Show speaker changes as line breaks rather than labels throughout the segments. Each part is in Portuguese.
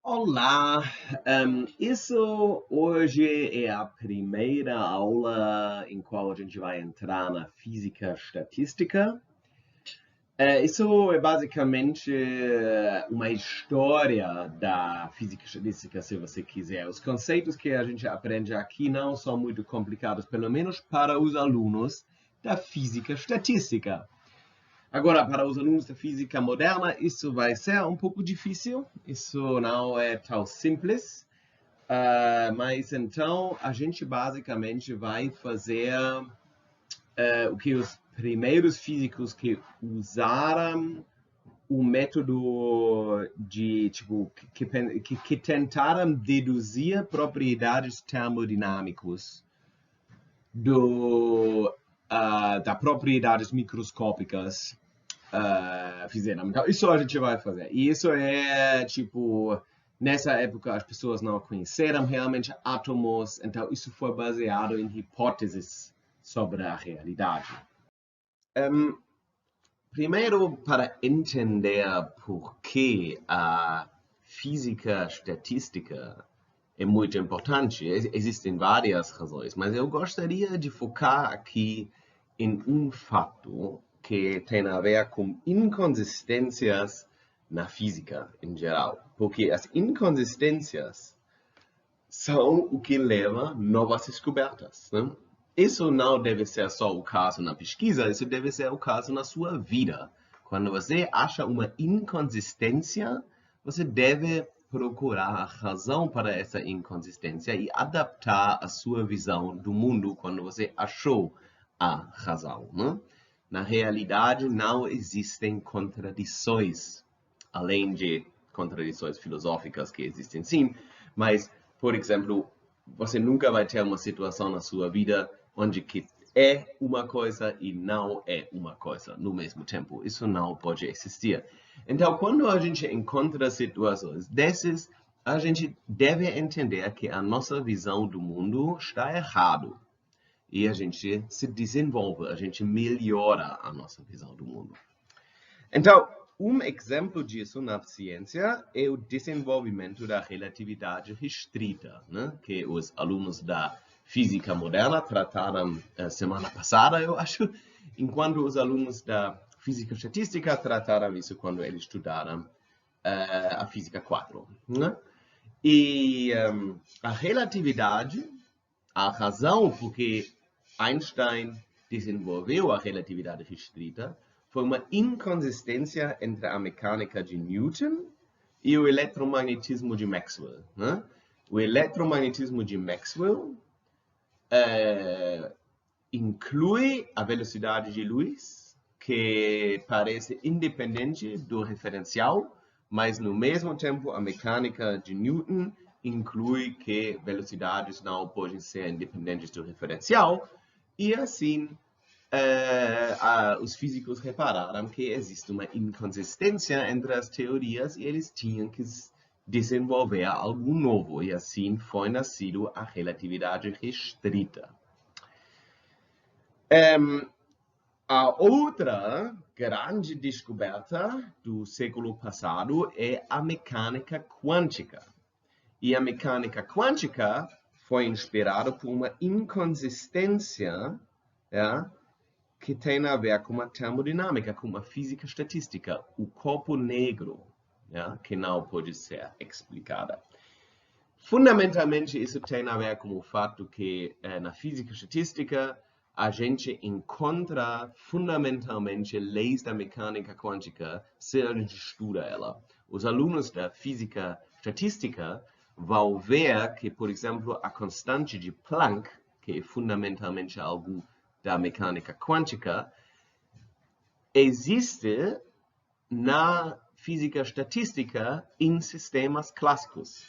Olá, isso hoje é a primeira aula em qual a gente vai entrar na física estatística. Isso é basicamente uma história da física estatística, se você quiser. Os conceitos que a gente aprende aqui não são muito complicados, pelo menos para os alunos da física estatística. Agora, para os alunos da física moderna, isso vai ser um pouco difícil. Isso não é tão simples. Mas então, a gente basicamente vai fazer o que os primeiros físicos que usaram o método de, tipo, que tentaram deduzir propriedades termodinâmicas da propriedades microscópicas fizeram. Então, isso a gente vai fazer. E isso é, tipo, nessa época as pessoas não conheceram realmente átomos, então isso foi baseado em hipóteses sobre a realidade. Primeiro, para entender por que a física estatística é muito importante, existem várias razões, mas eu gostaria de focar aqui em um fato que tem a ver com inconsistências na física em geral, porque as inconsistências são o que leva a novas descobertas, né? Isso não deve ser só o caso na pesquisa, isso deve ser o caso na sua vida. Quando você acha uma inconsistência, você deve procurar a razão para essa inconsistência e adaptar a sua visão do mundo quando você achou a razão, né? Na realidade, não existem contradições, além de contradições filosóficas que existem sim, mas, por exemplo, você nunca vai ter uma situação na sua vida onde que é uma coisa e não é uma coisa no mesmo tempo. Isso não pode existir. Então, quando a gente encontra situações dessas, a gente deve entender que a nossa visão do mundo está errado. E a gente se desenvolve, a gente melhora a nossa visão do mundo. Então, um exemplo disso na ciência é o desenvolvimento da relatividade restrita, né? Que os alunos da física moderna trataram semana passada, eu acho, enquanto os alunos da física estatística trataram isso quando eles estudaram a física 4. Né? E a relatividade, a razão por que Einstein desenvolveu a relatividade restrita foi uma inconsistência entre a mecânica de Newton e o eletromagnetismo de Maxwell. Né? O eletromagnetismo de Maxwell inclui a velocidade de luz, que parece independente do referencial, mas no mesmo tempo a mecânica de Newton inclui que velocidades não podem ser independentes do referencial, e assim os físicos repararam que existe uma inconsistência entre as teorias e eles tinham que desenvolver algo novo, e assim foi nascido a relatividade restrita. A outra grande descoberta do século passado é a mecânica quântica. E a mecânica quântica foi inspirada por uma inconsistência que tem a ver com a termodinâmica, com a física estatística, o corpo negro, que não pode ser explicada. Fundamentalmente, isso tem a ver com o fato que na física estatística a gente encontra fundamentalmente leis da mecânica quântica se a gente estuda ela. Os alunos da física estatística vão ver que, por exemplo, a constante de Planck, que é fundamentalmente algo da mecânica quântica, existe na física estatística em sistemas clássicos.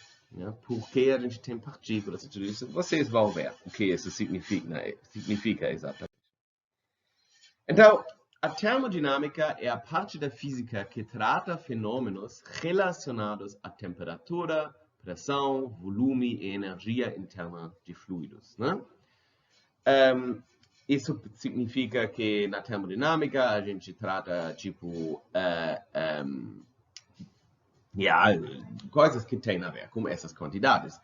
Porque a gente tem partículas e tudo isso. Vocês vão ver o que isso significa exatamente. Então, a termodinâmica é a parte da física que trata fenômenos relacionados à temperatura, pressão, volume e energia interna de fluidos. Né? Isso significa que na termodinâmica a gente trata, tipo, coisas que têm a ver com essas quantidades.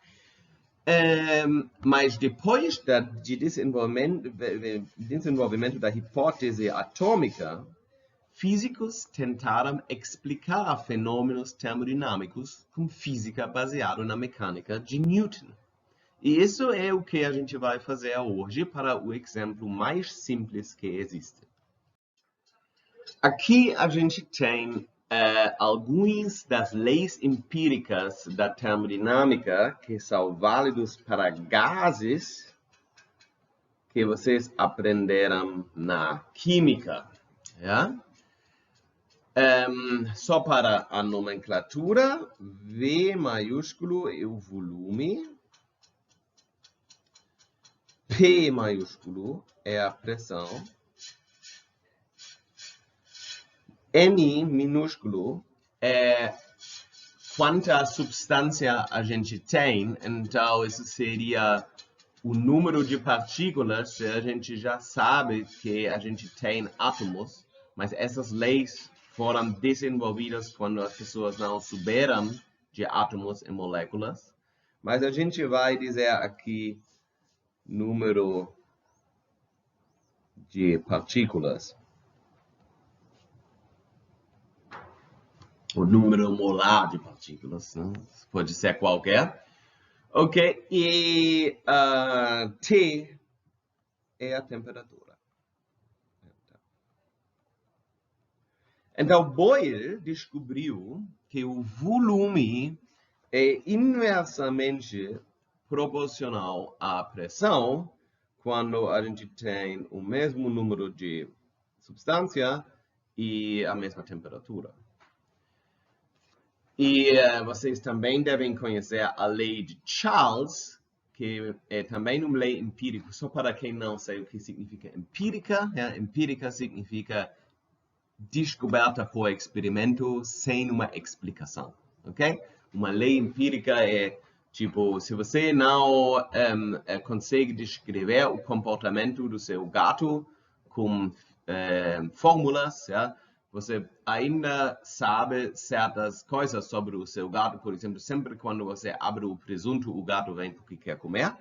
Mas depois de desenvolvimento da hipótese atômica, físicos tentaram explicar fenômenos termodinâmicos com física baseada na mecânica de Newton. E isso é o que a gente vai fazer hoje para o exemplo mais simples que existe. Aqui a gente tem algumas das leis empíricas da termodinâmica que são válidos para gases que vocês aprenderam na química. Só para a nomenclatura, V maiúsculo é o volume, P maiúsculo é a pressão, N minúsculo é quanta substância a gente tem, então isso seria o número de partículas. A gente já sabe que a gente tem átomos, mas essas leis foram desenvolvidas quando as pessoas não souberam de átomos e moléculas. Mas a gente vai dizer aqui número de partículas. O número molar de partículas, né? Pode ser qualquer. Ok, e T é a temperatura. Então, Boyle descobriu que o volume é inversamente proporcional à pressão quando a gente tem o mesmo número de substância e a mesma temperatura. E vocês também devem conhecer a lei de Charles, que é também uma lei empírica, só para quem não sabe o que significa empírica. Empírica significa descoberta por experimento sem uma explicação, ok? Uma lei empírica é tipo, se você não consegue descrever o comportamento do seu gato com fórmulas, você ainda sabe certas coisas sobre o seu gato. Por exemplo, sempre quando você abre o presunto, o gato vem porque quer comer.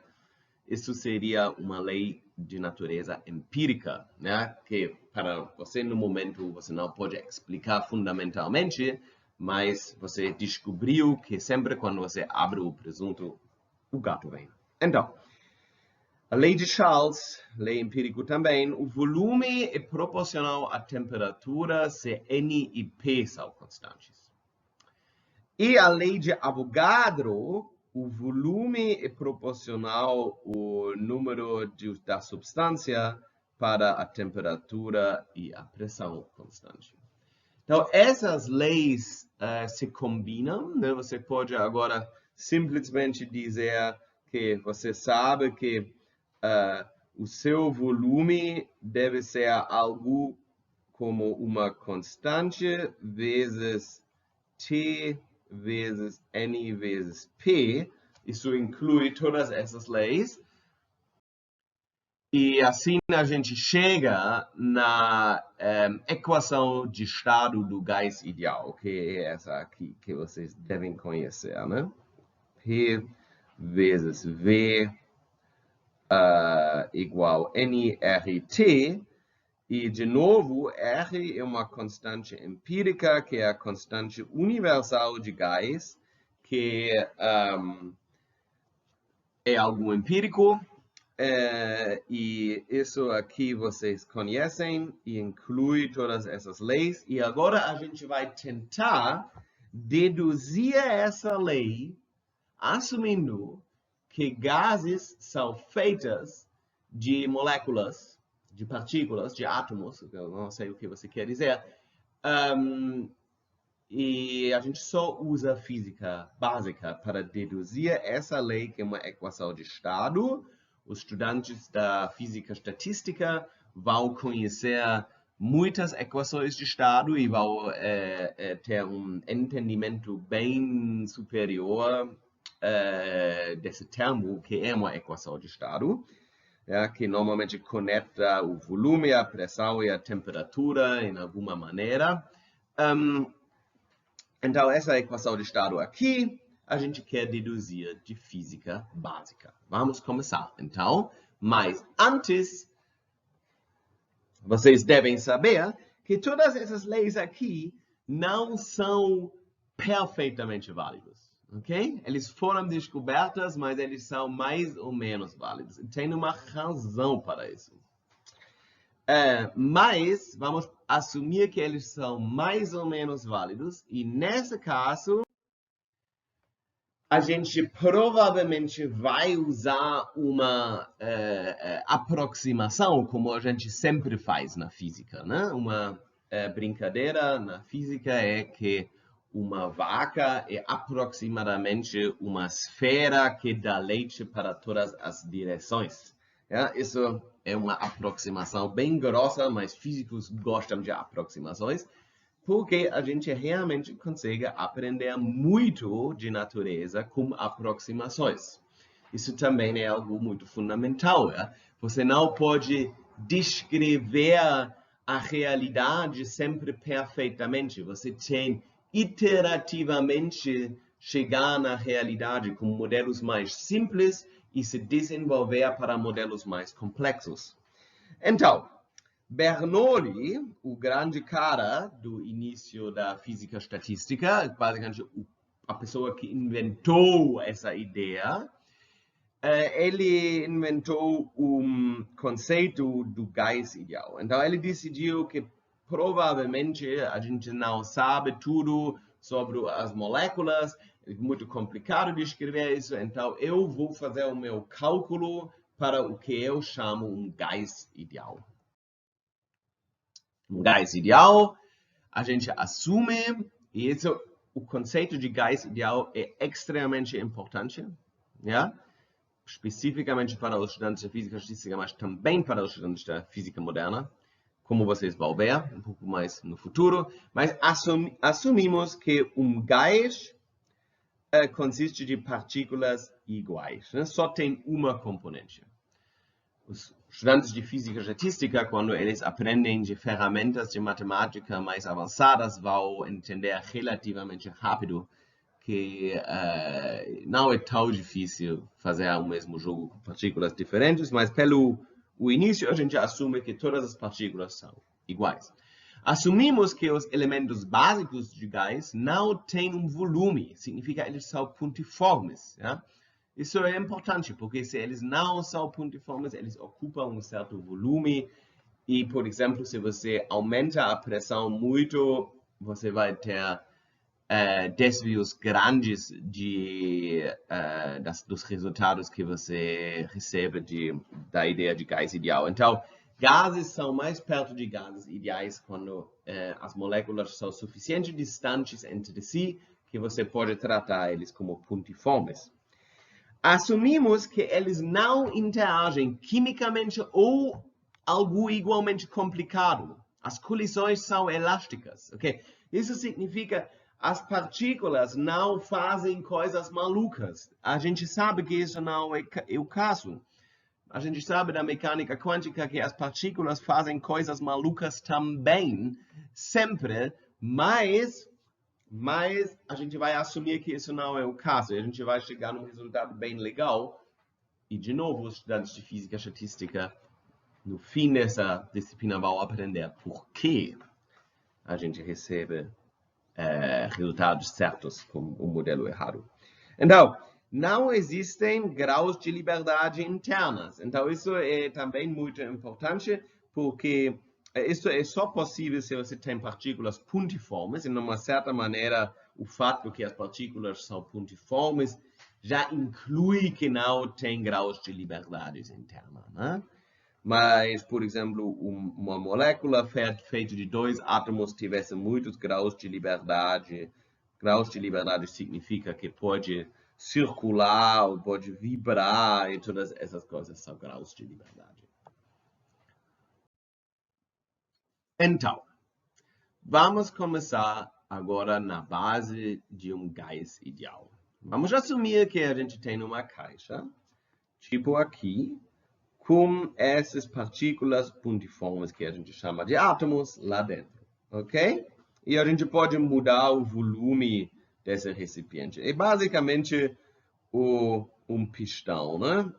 Isso seria uma lei de natureza empírica, né? Que para você no momento você não pode explicar fundamentalmente, mas você descobriu que sempre quando você abre o presunto, o gato vem. Então, a lei de Charles, lei empírica também, o volume é proporcional à temperatura se N e P são constantes. E a lei de Avogadro, o volume é proporcional ao número da substância para a temperatura e a pressão constante. Então, essas leis se combinam, né? Você pode agora simplesmente dizer que você sabe que o seu volume deve ser algo como uma constante vezes T vezes N vezes P. Isso inclui todas essas leis. E assim a gente chega na equação de estado do gás ideal, que é essa aqui que vocês devem conhecer, né? P vezes V igual nRT. E, de novo, R é uma constante empírica, que é a constante universal de gás, que é algo empírico. E isso aqui vocês conhecem e inclui todas essas leis. E agora a gente vai tentar deduzir essa lei, assumindo que gases são feitas de moléculas, de partículas, de átomos, eu não sei o que você quer dizer, e a gente só usa física básica para deduzir essa lei, que é uma equação de estado. Os estudantes da física estatística vão conhecer muitas equações de estado e vão ter um entendimento bem superior desse termo, que é uma equação de estado, que normalmente conecta o volume, a pressão e a temperatura em alguma maneira. Então, essa equação de estado aqui, a gente quer deduzir de física básica. Vamos começar. Então, mas antes, vocês devem saber que todas essas leis aqui não são perfeitamente válidas, ok? Eles foram descobertas, mas eles são mais ou menos válidos. E tem uma razão para isso. Mas vamos assumir que eles são mais ou menos válidos, e nesse caso, a gente provavelmente vai usar uma aproximação, como a gente sempre faz na física, né? Uma brincadeira na física é que uma vaca é aproximadamente uma esfera que dá leite para todas as direções. Isso é uma aproximação bem grossa, mas físicos gostam de aproximações, porque a gente realmente consegue aprender muito de natureza com aproximações. Isso também é algo muito fundamental. Você não pode descrever a realidade sempre perfeitamente. Você tem iterativamente chegar na realidade com modelos mais simples e se desenvolver para modelos mais complexos. Então, Bernoulli, o grande cara do início da física estatística, basicamente a pessoa que inventou essa ideia, ele inventou um conceito do gás ideal. Então, ele decidiu que provavelmente a gente não sabe tudo sobre as moléculas, é muito complicado de escrever isso, então eu vou fazer o meu cálculo para o que eu chamo um gás ideal. Um gás ideal, a gente assume, e isso, o conceito de gás ideal é extremamente importante, especificamente para os estudantes de física estatística, mas também para os estudantes da física moderna, como vocês vão ver um pouco mais no futuro. Mas assumimos que um gás consiste de partículas iguais, só tem uma componente. Os estudantes de física estatística, quando eles aprendem de ferramentas de matemática mais avançadas, vão entender relativamente rápido que não é tão difícil fazer o mesmo jogo com partículas diferentes, mas pelo início a gente assume que todas as partículas são iguais. Assumimos que os elementos básicos de gás não têm um volume, significa que eles são pontiformes. Isso é importante, porque se eles não são pontiformes, eles ocupam um certo volume. E, por exemplo, se você aumenta a pressão muito, você vai ter desvios grandes dos resultados que você recebe da ideia de gás ideal. Então, gases são mais perto de gases ideais quando as moléculas são suficientemente distantes entre si que você pode tratar eles como pontiformes. Assumimos que eles não interagem quimicamente ou algo igualmente complicado. As colisões são elásticas, ok? Isso significa as partículas não fazem coisas malucas. A gente sabe que isso não é o caso. A gente sabe da mecânica quântica que as partículas fazem coisas malucas também, sempre, mas a gente vai assumir que isso não é o caso. E a gente vai chegar num resultado bem legal. E, de novo, os estudantes de física estatística, no fim dessa disciplina, vão aprender por que a gente recebe resultados certos com o modelo errado. Então, não existem graus de liberdade internas. Então, isso é também muito importante, porque isso é só possível se você tem partículas pontiformes. E, de uma certa maneira, o fato que as partículas são pontiformes já inclui que não tem graus de liberdade interna, né? Mas, por exemplo, uma molécula feita de dois átomos tivesse muitos graus de liberdade. Graus de liberdade significa que pode circular, ou pode vibrar, e todas essas coisas são graus de liberdade. Então, vamos começar agora na base de um gás ideal. Vamos assumir que a gente tem uma caixa, tipo aqui, com essas partículas pontiformes que a gente chama de átomos lá dentro, ok? e a gente pode mudar o volume desse recipiente. É basicamente um pistão, né?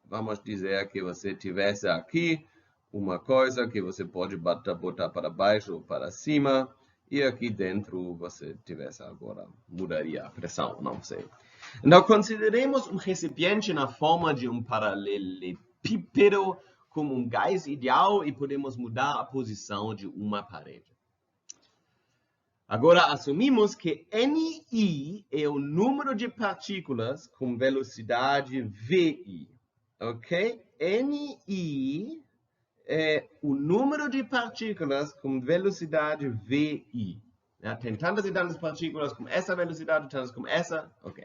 Vamos dizer que você tivesse aqui uma coisa que você pode botar para baixo ou para cima, e aqui dentro você tivesse agora, mudaria a pressão, não sei. Então, consideremos um recipiente na forma de um paralelepípedo como um gás ideal e podemos mudar a posição de uma parede. Agora, assumimos que Ni é o número de partículas com velocidade Vi. Ok? Ni é o número de partículas com velocidade Vi. Tem tantas e tantas partículas com essa velocidade, tantas com essa. Ok.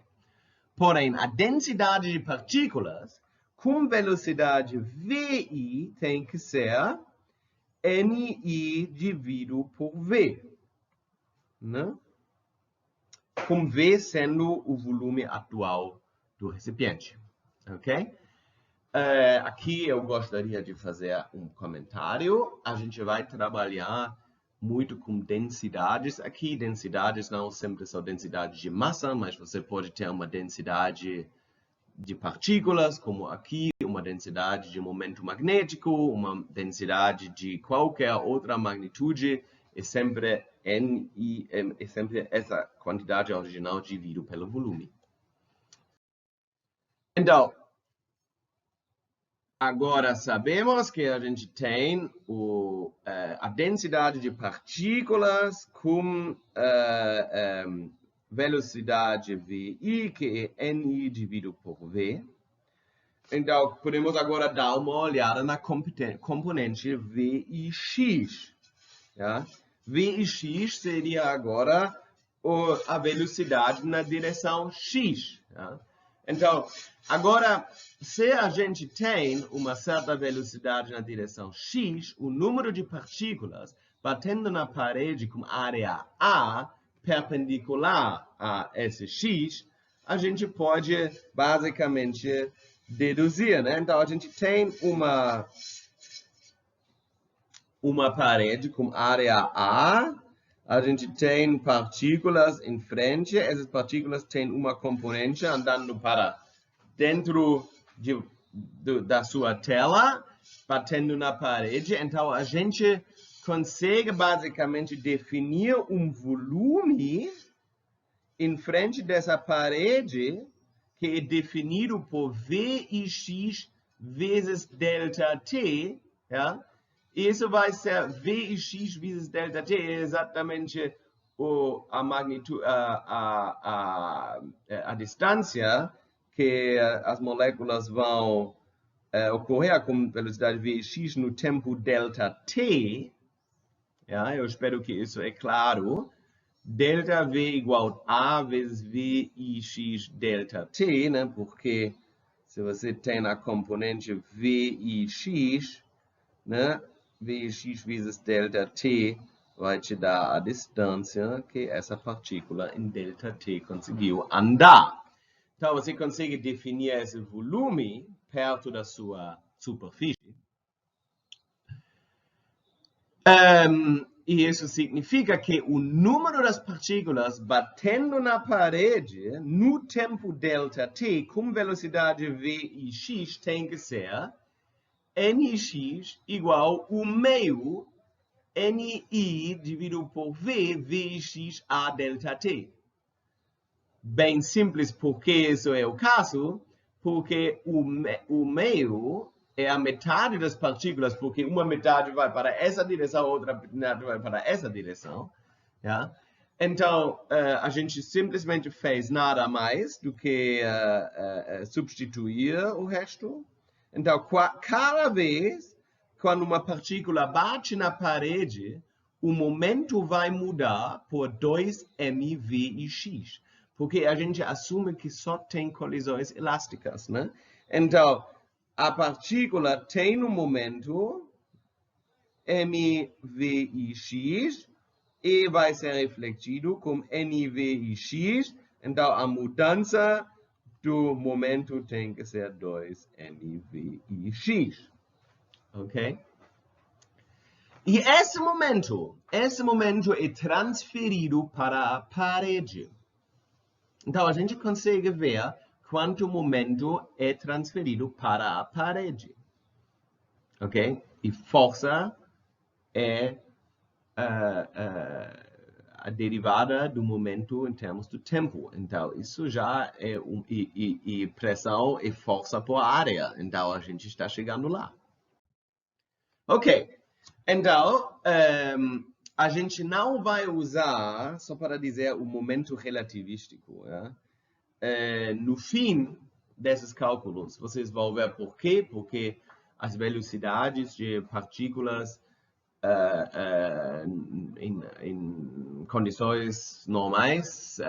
Porém, a densidade de partículas com velocidade Vi tem que ser Ni dividido por V. Né? Com V sendo o volume atual do recipiente. Ok? Aqui eu gostaria de fazer um comentário. A gente vai trabalhar muito com densidades aqui. Densidades não sempre são densidades de massa, mas você pode ter uma densidade de partículas, como aqui, uma densidade de momento magnético, uma densidade de qualquer outra magnitude. É sempre Ni, é sempre essa quantidade original dividido pelo volume. Então, agora sabemos que a gente tem a densidade de partículas com velocidade Vi, que é Ni dividido por V. Então, podemos agora dar uma olhada na componente Vix. Ja? Vx seria agora a velocidade na direção X. Ja? Então, agora, se a gente tem uma certa velocidade na direção X, o número de partículas batendo na parede com área A perpendicular a esse X, a gente pode basicamente deduzir, né? Então, a gente tem uma parede com área A gente tem partículas em frente, essas partículas têm uma componente andando para dentro da sua tela, batendo na parede. Então, a gente consegue basicamente definir um volume em frente dessa parede que é definido por Vx vezes ΔT, ja? Isso vai ser Vx vezes ΔT, é exatamente a magnitude, a distância que as moléculas vão ocorrer com velocidade Vx no tempo ΔT. Ja? Eu espero que isso é claro. Delta V igual a vezes Vx delta T, né? Porque se você tem a componente Vx, né? Vx vezes delta T vai te dar a distância que essa partícula em delta T conseguiu andar. Então, você consegue definir esse volume perto da sua superfície. E isso significa que o número das partículas batendo na parede no tempo ΔT com velocidade Vx tem que ser Nx igual ao meio Ni dividido por V, Vx a ΔT. Bem simples porque isso é o caso, porque o meio é a metade das partículas, porque uma metade vai para essa direção, outra metade vai para essa direção. Ja? Então, a gente simplesmente fez nada mais do que substituir o resto. Então, cada vez quando uma partícula bate na parede, o momento vai mudar por 2mVx. Porque a gente assume que só tem colisões elásticas, né? Então, a partícula tem um momento mVx e vai ser refletido com nVx. Então, a mudança do momento tem que ser 2mVx. Ok? E esse momento é transferido para a parede. Então, a gente consegue ver quanto momento é transferido para a parede. Ok? E força é a derivada do momento em termos do tempo. Então, isso já é e pressão e força por área. Então, a gente está chegando lá. Ok. Então, a gente não vai usar, só para dizer, o momento relativístico. No fim desses cálculos, vocês vão ver por quê. Porque as velocidades de partículas em condições normais,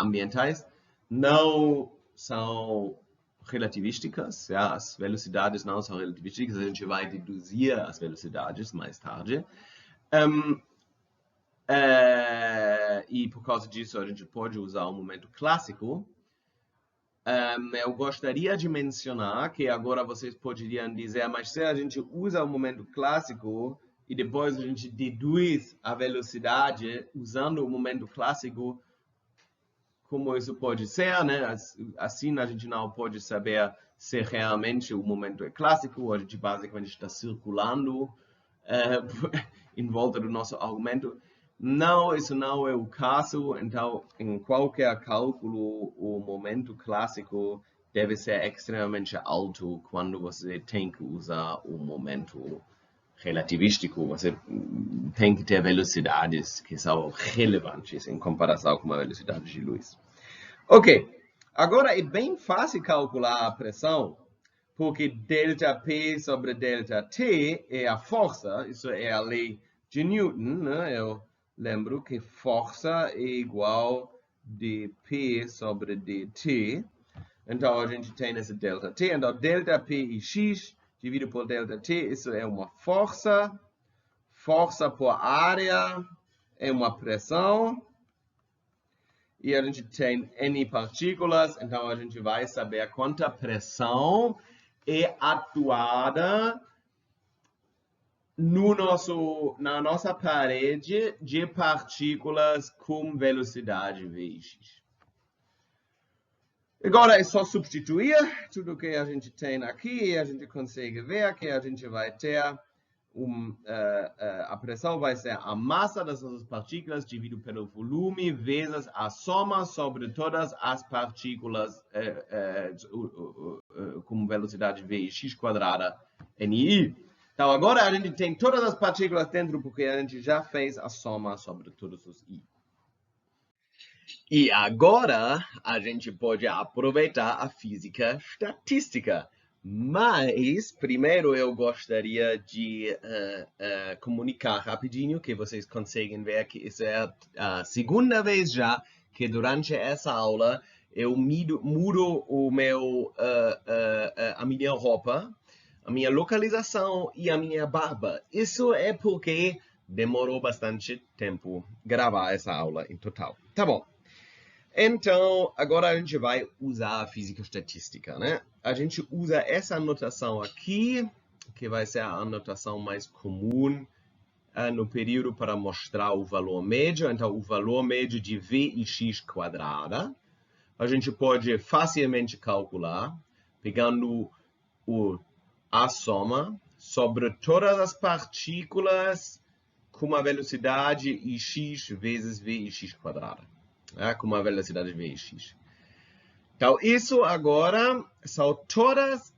ambientais, não são relativísticas. As velocidades não são relativísticas. A gente vai deduzir as velocidades mais tarde. E por causa disso, a gente pode usar o momento clássico. Eu gostaria de mencionar que agora vocês poderiam dizer, mas se a gente usa o momento clássico e depois a gente deduz a velocidade usando o momento clássico, como isso pode ser, né? Assim a gente não pode saber se realmente o momento é clássico, a gente basicamente está circulando em volta do nosso argumento. Não, isso não é o caso. Então, em qualquer cálculo, o momento clássico deve ser extremamente alto quando você tem que usar o momento relativístico. Você tem que ter velocidades que são relevantes em comparação com a velocidade de luz. Ok, agora é bem fácil calcular a pressão, porque ΔP sobre ΔT é a força, isso é a lei de Newton, né? Eu lembro que força é igual dP sobre dt. Então, a gente tem esse ΔT. Então, ΔP e x dividido por ΔT, isso é uma força. Força por área é uma pressão. E a gente tem N partículas. Então, a gente vai saber quanta pressão é atuada na nossa parede de partículas com velocidade Vx. Agora é só substituir tudo que a gente tem aqui e a gente consegue ver que a gente vai ter a pressão vai ser a massa das nossas partículas dividido pelo volume vezes a soma sobre todas as partículas com velocidade Vx quadrada NI. Então, agora a gente tem todas as partículas dentro, porque a gente já fez a soma sobre todos os I. E agora a gente pode aproveitar a física estatística. Mas, primeiro, eu gostaria de comunicar rapidinho que vocês conseguem ver que isso é a segunda vez já que durante essa aula eu mudo a minha roupa, a minha localização e a minha barba. Isso é porque demorou bastante tempo gravar essa aula em total. Tá bom. Então, agora a gente vai usar a física estatística, né? A gente usa essa notação aqui, que vai ser a notação mais comum no período para mostrar o valor médio. Então, o valor médio de Vx quadrada. A gente pode facilmente calcular, pegando a soma sobre todas as partículas com uma velocidade ix vezes Vx quadrada. Com uma velocidade Vx. Então, isso agora são todas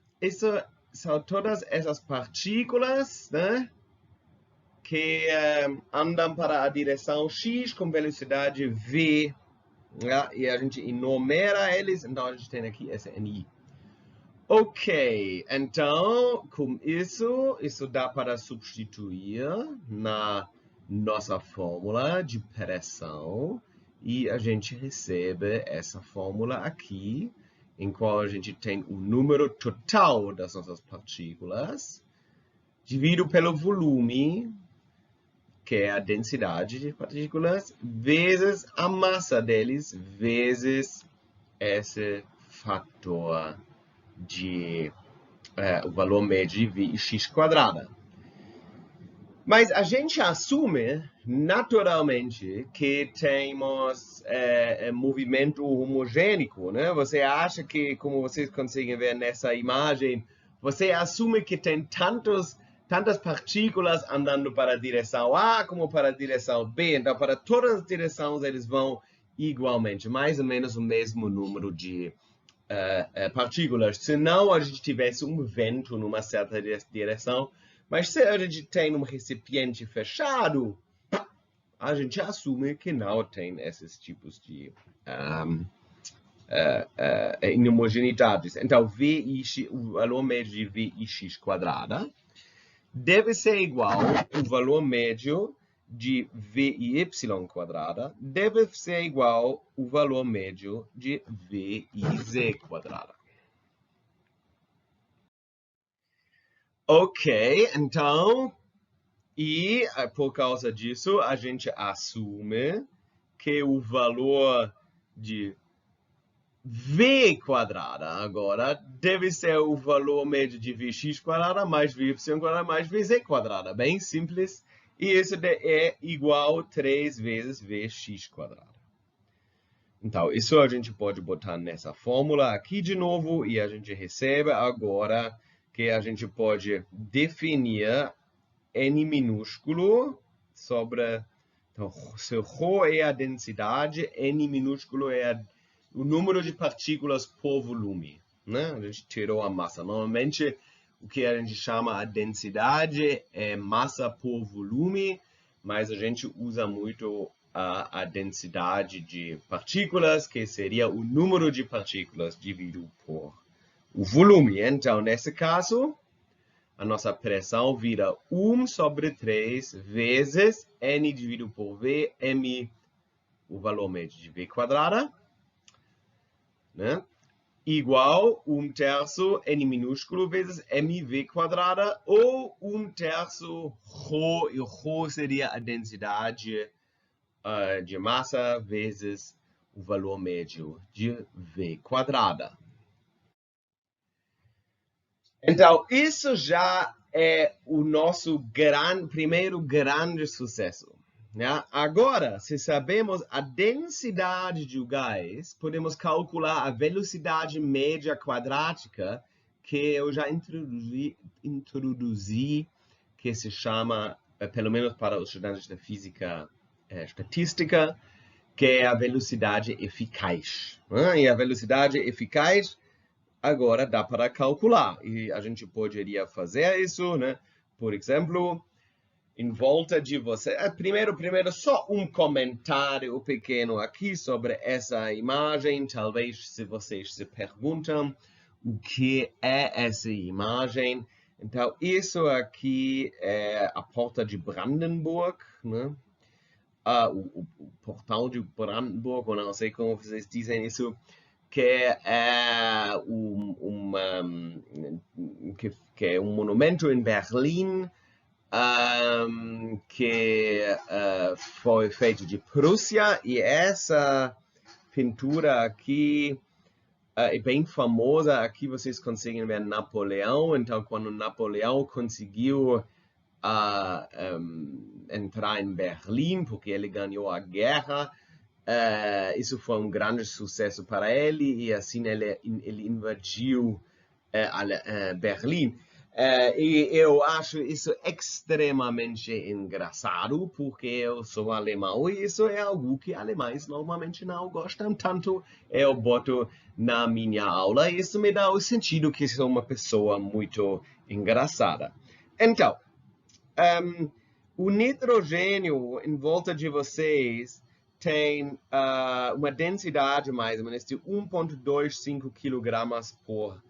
essas partículas, né, que andam para a direção x com velocidade v. E a gente enumera eles, então a gente tem aqui esse NI. Ok, então, com isso dá para substituir na nossa fórmula de pressão. E a gente recebe essa fórmula aqui, em qual a gente tem o número total das nossas partículas, dividido pelo volume, que é a densidade de partículas, vezes a massa deles, vezes esse fator de o valor médio de Vx quadrada. Mas a gente assume naturalmente que temos movimento homogêneo, né? Você acha que, como vocês conseguem ver nessa imagem, você assume que tem tantas partículas andando para a direção A como para a direção B. Então, para todas as direções, eles vão igualmente, mais ou menos o mesmo número de partículas. Se não a gente tivesse um vento numa certa direção, mas se a gente tem um recipiente fechado, a gente assume que não tem esses tipos de inhomogeneidades. Então, VIX, o valor médio de VIX quadrada deve ser igual ao valor médio de VIY quadrada, deve ser igual ao valor médio de VIZ quadrada. Ok, então, e por causa disso, a gente assume que o valor de V quadrada agora deve ser o valor médio de Vx quadrada mais Vy quadrada mais Vz quadrada. Bem simples. E isso é igual a 3 vezes Vx quadrada. Então, isso a gente pode botar nessa fórmula aqui de novo e a gente recebe agora que a gente pode definir N minúsculo sobre... Então, se ρ é a densidade, N minúsculo é o número de partículas por volume, né? A gente tirou a massa. Normalmente, o que a gente chama a densidade é massa por volume, mas a gente usa muito a densidade de partículas, que seria o número de partículas dividido por o volume. Então, nesse caso, a nossa pressão vira 1 sobre 3 vezes N dividido por V, M, o valor médio de V quadrada, né? Igual 1/3 N minúsculo vezes mv quadrada, ou 1/3 ρ, e ρ seria a densidade de massa vezes o valor médio de V quadrada. Então, isso já é o nosso primeiro grande sucesso. Né? Agora, se sabemos a densidade do gás, podemos calcular a velocidade média quadrática, que eu já introduzi, que se chama, pelo menos para os estudantes de física estatística, que é a velocidade eficaz. Né? E a velocidade eficaz agora dá para calcular. E a gente poderia fazer isso, né? Por exemplo, em volta de você. Primeiro, só um comentário pequeno aqui sobre essa imagem. Talvez se vocês se perguntam o que é essa imagem. Então, isso aqui é a porta de Brandenburg, né? O portal de Brandenburg, ou não sei como vocês dizem isso, que é que é um monumento em Berlim que foi feito de Prússia, e essa pintura aqui é bem famosa. Aqui vocês conseguem ver Napoleão. Então, quando Napoleão conseguiu entrar em Berlim, porque ele ganhou a guerra, isso foi um grande sucesso para ele, e assim ele invadiu Berlim. E eu acho isso extremamente engraçado, porque eu sou alemão e isso é algo que alemães normalmente não gostam tanto. Eu boto na minha aula e isso me dá o sentido que sou uma pessoa muito engraçada. Então, o nitrogênio em volta de vocês tem uma densidade mais ou menos de 1,25 kg por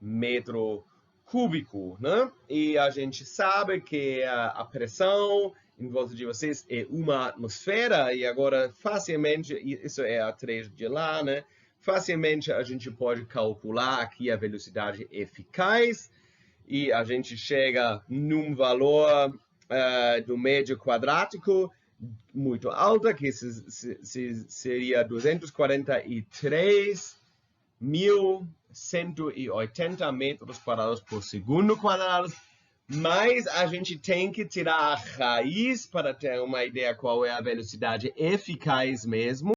metro cúbico, né? E a gente sabe que a pressão em volta de vocês é uma atmosfera, e agora facilmente, isso é a 3 de lá, né? Facilmente a gente pode calcular aqui a velocidade eficaz, e a gente chega num valor do médio quadrático muito alta, que seria 243.180 metros quadrados por segundo quadrado, Mas a gente tem que tirar a raiz para ter uma ideia qual é a velocidade eficaz mesmo.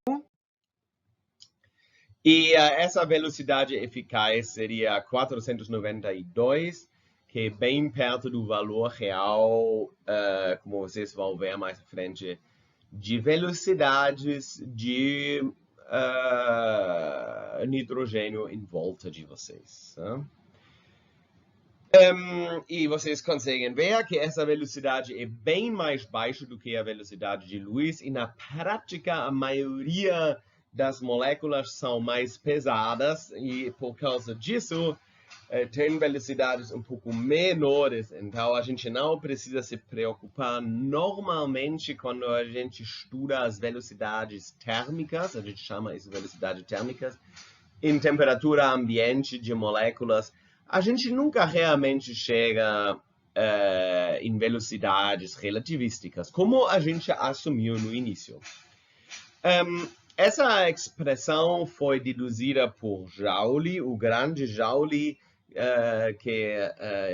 E essa velocidade eficaz seria 492, que é bem perto do valor real, como vocês vão ver mais à frente, de velocidades de nitrogênio em volta de vocês. Né? E vocês conseguem ver que essa velocidade é bem mais baixa do que a velocidade de luz, e na prática a maioria das moléculas são mais pesadas, e por causa disso tem velocidades um pouco menores. Então a gente não precisa se preocupar normalmente quando a gente estuda as velocidades térmicas, a gente chama isso de velocidades térmicas, em temperatura ambiente de moléculas. A gente nunca realmente chega em velocidades relativísticas, como a gente assumiu no início. Essa expressão foi deduzida por Joule, o grande Joule, que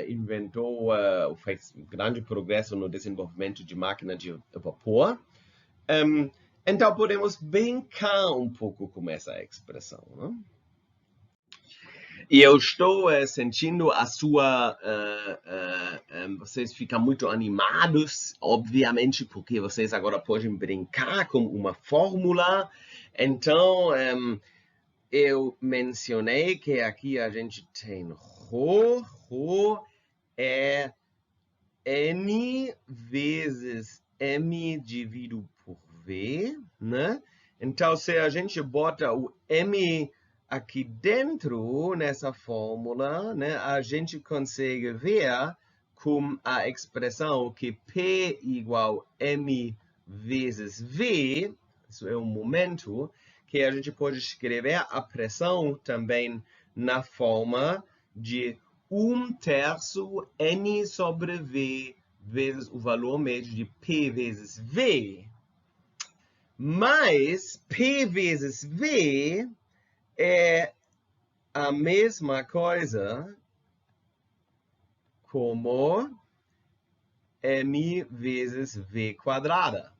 inventou, fez um grande progresso no desenvolvimento de máquina de vapor. Então, podemos brincar um pouco com essa expressão. Né? E eu estou sentindo a sua... vocês ficam muito animados, obviamente, porque vocês agora podem brincar com uma fórmula. Então, eu mencionei que aqui a gente tem ρ. ρ é N vezes M dividido por V, né? Então, se a gente bota o M aqui dentro, nessa fórmula, né, a gente consegue ver com a expressão que P igual M vezes V, isso é um momento, que a gente pode escrever a pressão também na forma de 1/3 N sobre V vezes o valor médio de P vezes V. Mas P vezes V é a mesma coisa como M vezes V quadrada.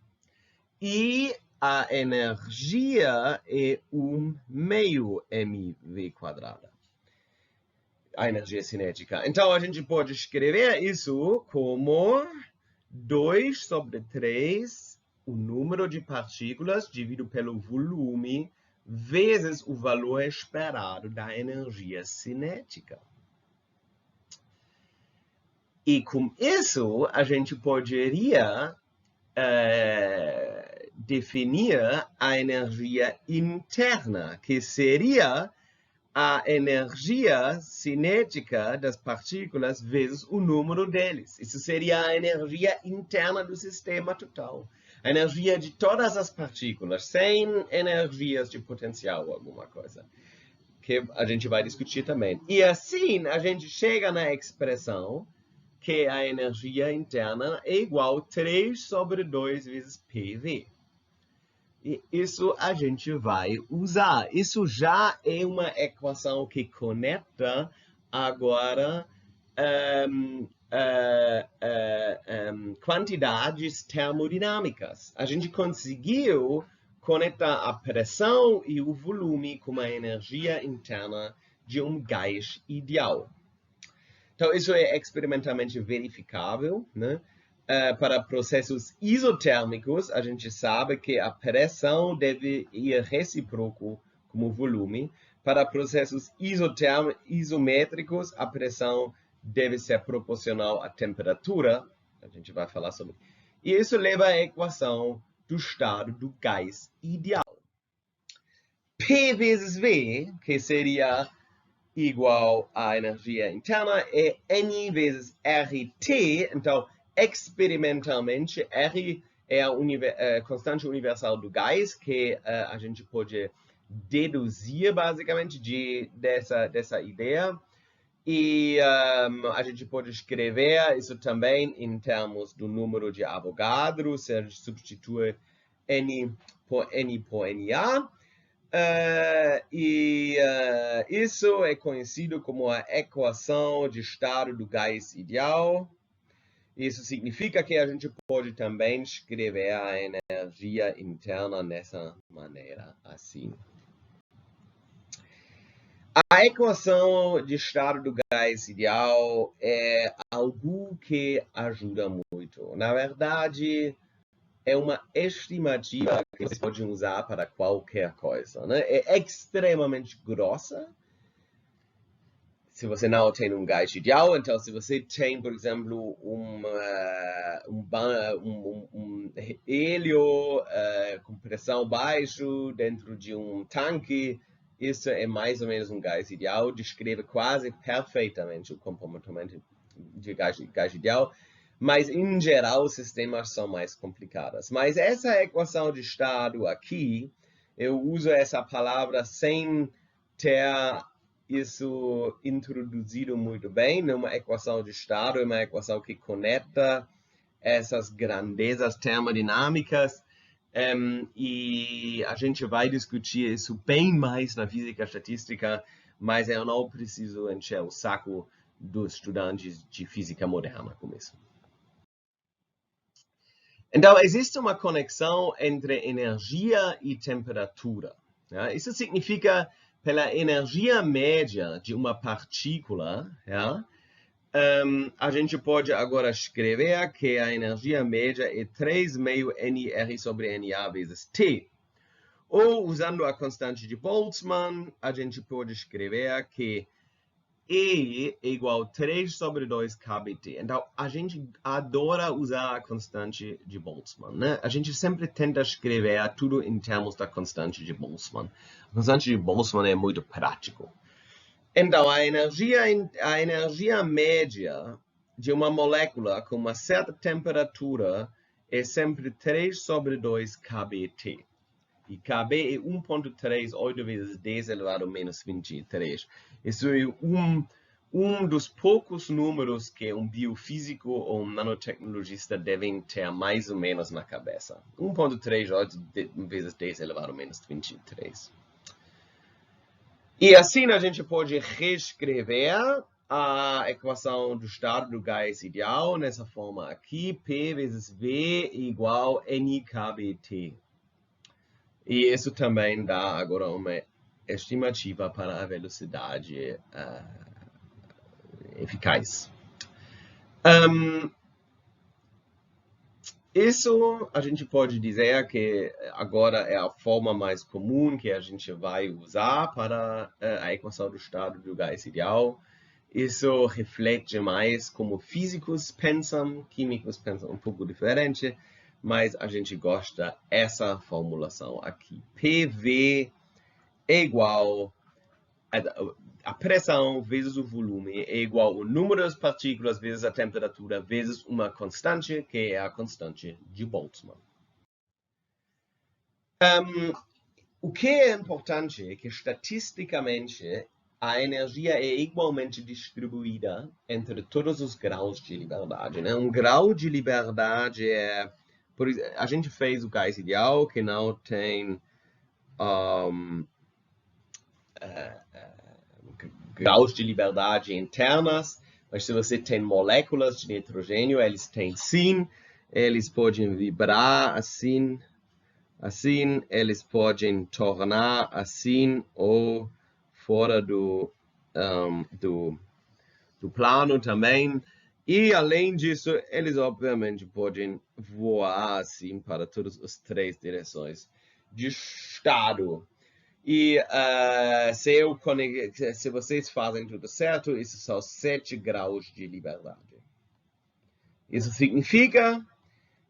E a energia é 1/2 mV quadrada. A energia cinética. Então, a gente pode escrever isso como 2 sobre 3, o número de partículas dividido pelo volume, vezes o valor esperado da energia cinética. E com isso, a gente poderia definir a energia interna, que seria a energia cinética das partículas vezes o número deles. Isso seria a energia interna do sistema total. A energia de todas as partículas, sem energias de potencial ou alguma coisa, que a gente vai discutir também. E assim, a gente chega na expressão que a energia interna é igual a 3 sobre 2 vezes PV. E isso a gente vai usar. Isso já é uma equação que conecta agora quantidades termodinâmicas. A gente conseguiu conectar a pressão e o volume com a energia interna de um gás ideal. Então, isso é experimentalmente verificável, né? Para processos isotérmicos, a gente sabe que a pressão deve ir recíproco com o volume. Para processos isométricos, a pressão deve ser proporcional à temperatura. A gente vai falar sobre. E isso leva à equação do estado do gás ideal. P vezes V, que seria igual à energia interna, é N vezes RT. Então, experimentalmente, R é a constante universal do gás, que a gente pode deduzir, basicamente, dessa ideia. E a gente pode escrever isso também em termos do número de Avogadro, se a gente substitui N por NA. Isso é conhecido como a equação de estado do gás ideal. Isso significa que a gente pode também escrever a energia interna dessa maneira, assim. A equação de estado do gás ideal é algo que ajuda muito. Na verdade, é uma estimativa que você pode usar para qualquer coisa, né? É extremamente grossa. Se você não tem um gás ideal, então se você tem, por exemplo, um hélio com pressão baixa dentro de um tanque, isso é mais ou menos um gás ideal, descreve quase perfeitamente o comportamento de gás ideal, mas em geral os sistemas são mais complicados. Mas essa equação de estado aqui, eu uso essa palavra sem ter isso introduzido muito bem numa equação de estado, uma equação que conecta essas grandezas termodinâmicas, e a gente vai discutir isso bem mais na física estatística, mas eu não preciso encher o saco dos estudantes de física moderna com isso. Então, existe uma conexão entre energia e temperatura. Ja? Isso significa, pela energia média de uma partícula, ja, a gente pode agora escrever que a energia média é 3,5 NR sobre NA vezes T. Ou, usando a constante de Boltzmann, a gente pode escrever que E é igual a 3 sobre 2 kBT. Então, a gente adora usar a constante de Boltzmann, né? A gente sempre tenta escrever tudo em termos da constante de Boltzmann. A constante de Boltzmann é muito prático. Então, a energia média de uma molécula com uma certa temperatura é sempre 3 sobre 2 kBT. E Kb é 1,38 vezes 10 elevado a menos 23. Isso é um dos poucos números que um biofísico ou um nanotecnologista devem ter mais ou menos na cabeça. 1,38 vezes 10 elevado a menos 23. E assim a gente pode reescrever a equação do estado do gás ideal nessa forma aqui. P vezes V é igual a NKBT. E isso também dá agora uma estimativa para a velocidade eficaz. Isso a gente pode dizer que agora é a forma mais comum que a gente vai usar para a equação do estado do gás ideal. Isso reflete mais como físicos pensam, químicos pensam um pouco diferente, mas a gente gosta dessa formulação aqui. PV é igual a pressão vezes o volume é igual ao número das partículas vezes a temperatura vezes uma constante, que é a constante de Boltzmann. O que é importante é que, estatisticamente, a energia é igualmente distribuída entre todos os graus de liberdade. Né? Um grau de liberdade é... a gente fez o gás ideal, que não tem graus de liberdade internas, mas se você tem moléculas de nitrogênio, eles têm sim, eles podem vibrar assim, eles podem tornar assim ou fora do plano também. E, além disso, eles obviamente podem voar assim para todas as três direções de estado. E se vocês fazem tudo certo, isso são 7 graus de liberdade. Isso significa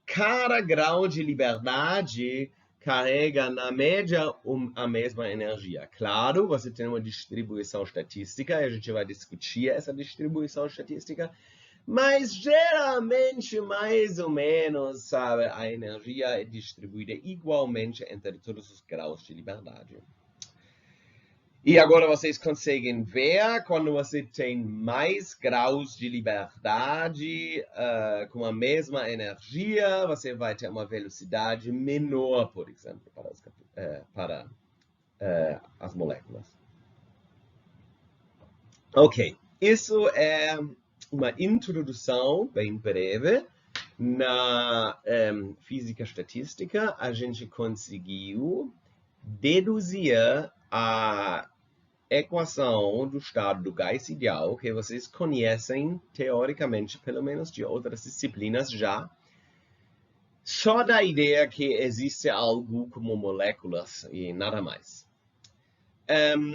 que cada grau de liberdade carrega, na média, a mesma energia. Claro, você tem uma distribuição estatística, e a gente vai discutir essa distribuição estatística, mas geralmente, mais ou menos, sabe, a energia é distribuída igualmente entre todos os graus de liberdade. E agora vocês conseguem ver, quando você tem mais graus de liberdade com a mesma energia, você vai ter uma velocidade menor, por exemplo, para as moléculas. Ok, isso é uma introdução bem breve na física estatística. A gente conseguiu deduzir a equação do estado do gás ideal, que vocês conhecem teoricamente, pelo menos de outras disciplinas já, só da ideia que existe algo como moléculas e nada mais.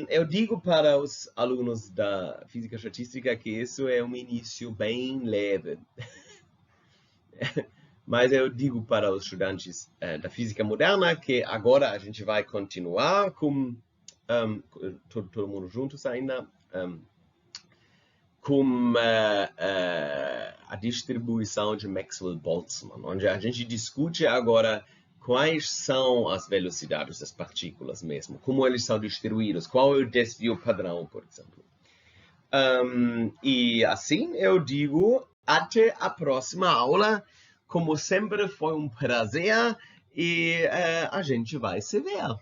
Eu digo para os alunos da física estatística que isso é um início bem leve. Mas eu digo para os estudantes da física moderna que agora a gente vai continuar com todo mundo juntos ainda, com a distribuição de Maxwell-Boltzmann, onde a gente discute agora quais são as velocidades das partículas mesmo, como eles são distribuídos, qual é o desvio padrão, por exemplo. E assim eu digo, até a próxima aula. Como sempre, foi um prazer e a gente vai se ver.